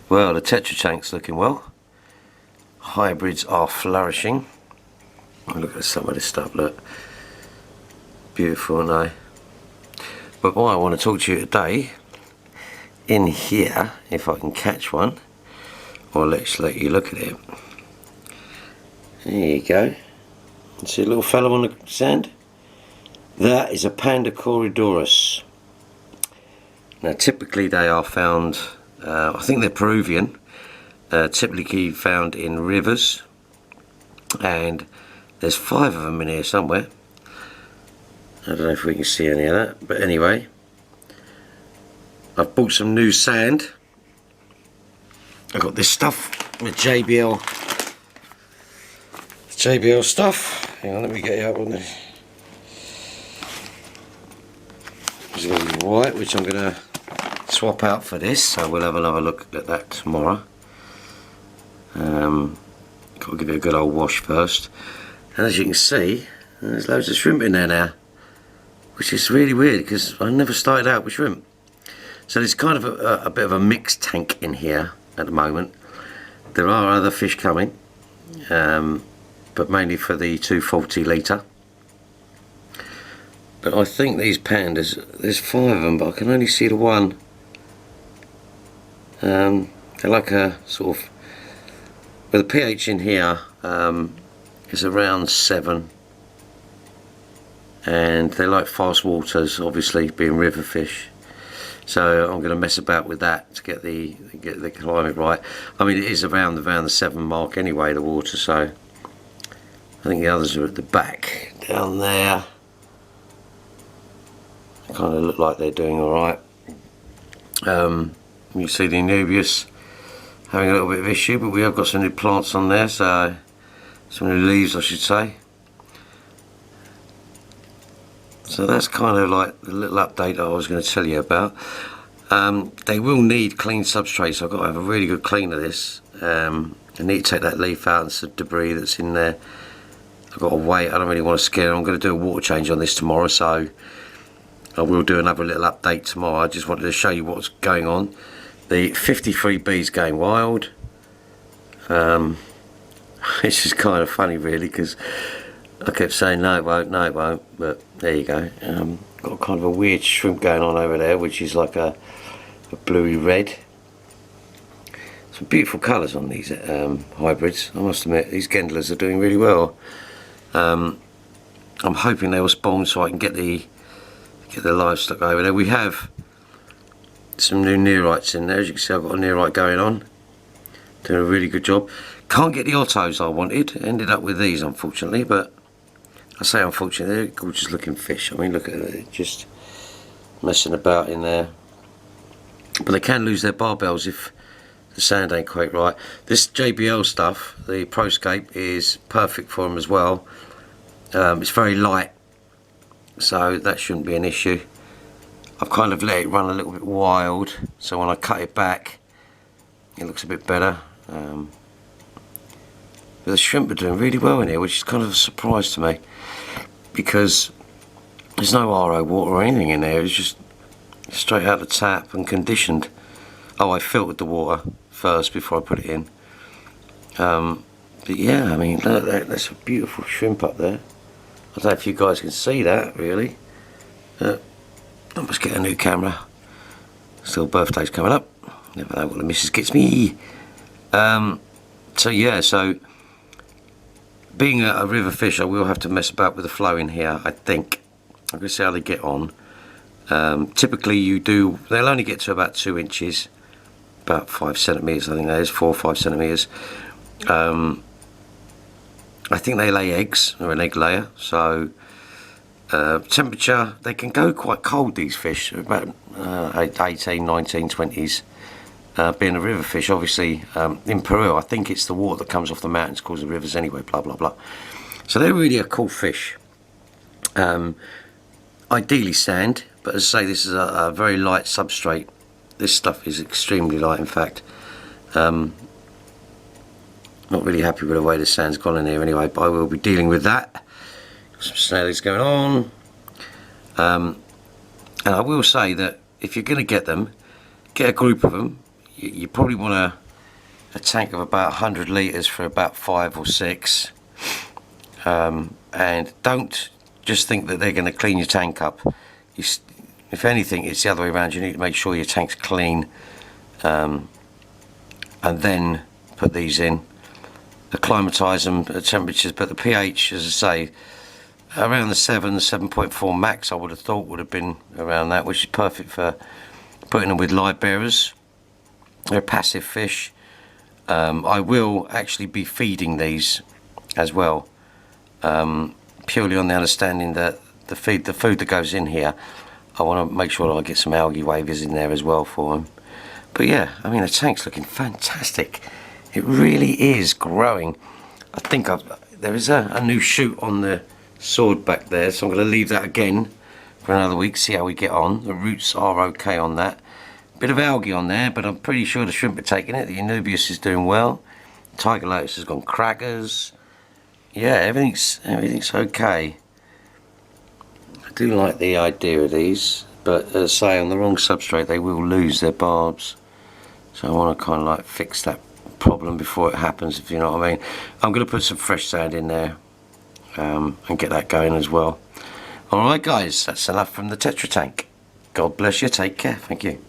Well, the tetra tank's looking well. Hybrids are flourishing. Look at some of this stuff, look. Beautiful, aren't they? But what I want to talk to you today, in here, if I can catch one, or let's let you look at it. There you go. See a little fellow on the sand? That is a Panda corydora. Now typically they are found, I think they're Peruvian, typically found in rivers, and there's 5 of them in here somewhere. I don't know if we can see any of that, but anyway, I've bought some new sand. I've got this stuff with JBL stuff. Hang on, let me get it up on there. It's going to be white, which I'm going to swap out for this, so we'll have another look at that tomorrow. Got to give it a good old wash first. And as you can see, there's loads of shrimp in there now, which is really weird because I never started out with shrimp. So there's kind of a bit of a mixed tank in here at the moment. There are other fish coming, but mainly for the 240 litre. But I think these pandas, there's 5 of them, but I can only see the one. They're like a sort of, well, the pH in here is around 7, and they like fast waters, obviously being river fish. So I'm going to mess about with that to get the climate right. I mean, it is around the 7 mark anyway, the water. So I think the others are at the back down there. They kind of look like they're doing all right. You see the Anubius having a little bit of issue, but we have got some new plants on there, so some new leaves I should say. So that's kind of like the little update that I was going to tell you about. They will need clean substrate, so I've got to have a really good clean of this. I need to take that leaf out and some debris that's in there. I've got to wait, I don't really want to scare them. I'm going to do a water change on this tomorrow, so I will do another little update tomorrow. I just wanted to show you what's going on. The 53B is going wild. It's just kind of funny really, because I kept saying no it won't, but there you go. Got kind of a weird shrimp going on over there, which is like a bluey red. Some beautiful colours on these hybrids, I must admit. These Gendlers are doing really well. I'm hoping they will spawn so I can get the livestock over there. We have some new neorites in there. As you can see, I've got a neorite going on, doing a really good job. Can't get the ottos I wanted, ended up with these unfortunately, but I say unfortunately, they're gorgeous looking fish. I mean, look at it, just messing about in there. But they can lose their barbels if the sand ain't quite right. This JBL stuff, the ProScape, is perfect for them as well. It's very light, so that shouldn't be an issue. I've kind of let it run a little bit wild, so when I cut it back it looks a bit better. But the shrimp are doing really well in here, which is kind of a surprise to me, because there's no RO water or anything in there. It's just straight out the tap and conditioned. Oh, I filtered the water first before I put it in. But yeah, I mean, look, that's a beautiful shrimp up there. I don't know if you guys can see that really. I must get a new camera. Still, birthday's coming up. Never know what the missus gets me. So yeah, so being a river fish, I will have to mess about with the flow in here, I think. I'm going to see how they get on. Typically they'll only get to about 2 inches, about 5 centimetres, I think that is, 4 or 5 centimetres. I think they lay eggs, they're an egg layer, so temperature, they can go quite cold, these fish, about 18, 19, 20s. Being a river fish, obviously, in Peru, I think it's the water that comes off the mountains causes the rivers anyway, blah blah blah. So they're really a cool fish. Ideally sand, but as I say, this is a very light substrate. This stuff is extremely light, in fact. Not really happy with the way the sand's gone in here anyway, but I will be dealing with that. some snailies going on. And I will say that if you're going to get them, get a group of them. You probably want a tank of about 100 litres for about 5 or 6. And don't just think that they're going to clean your tank up. If anything, it's the other way around. You need to make sure your tank's clean, and then put these in. Acclimatise them at temperatures, but the pH, as I say, around the 7.4 max, I would have thought would have been around that, which is perfect for putting them with live bearers. They're passive fish. I will actually be feeding these as well, purely on the understanding that the food that goes in here, I want to make sure that I get some algae waivers in there as well for them. But yeah, I mean, the tank's looking fantastic. It really is growing. I think there is a new shoot on the sword back there, so I'm going to leave that again for another week, see how we get on. The roots are okay on that. Bit of algae on there, but I'm pretty sure the shrimp are taking it. The Anubius is doing well. Tiger Lotus has gone crackers. Yeah, everything's okay. I do like the idea of these, but as I say, on the wrong substrate they will lose their barbs. So I want to kind of like fix that problem before it happens, if you know what I mean. I'm going to put some fresh sand in there and get that going as well. Alright guys, that's enough from the Tetra tank. God bless you, take care, thank you.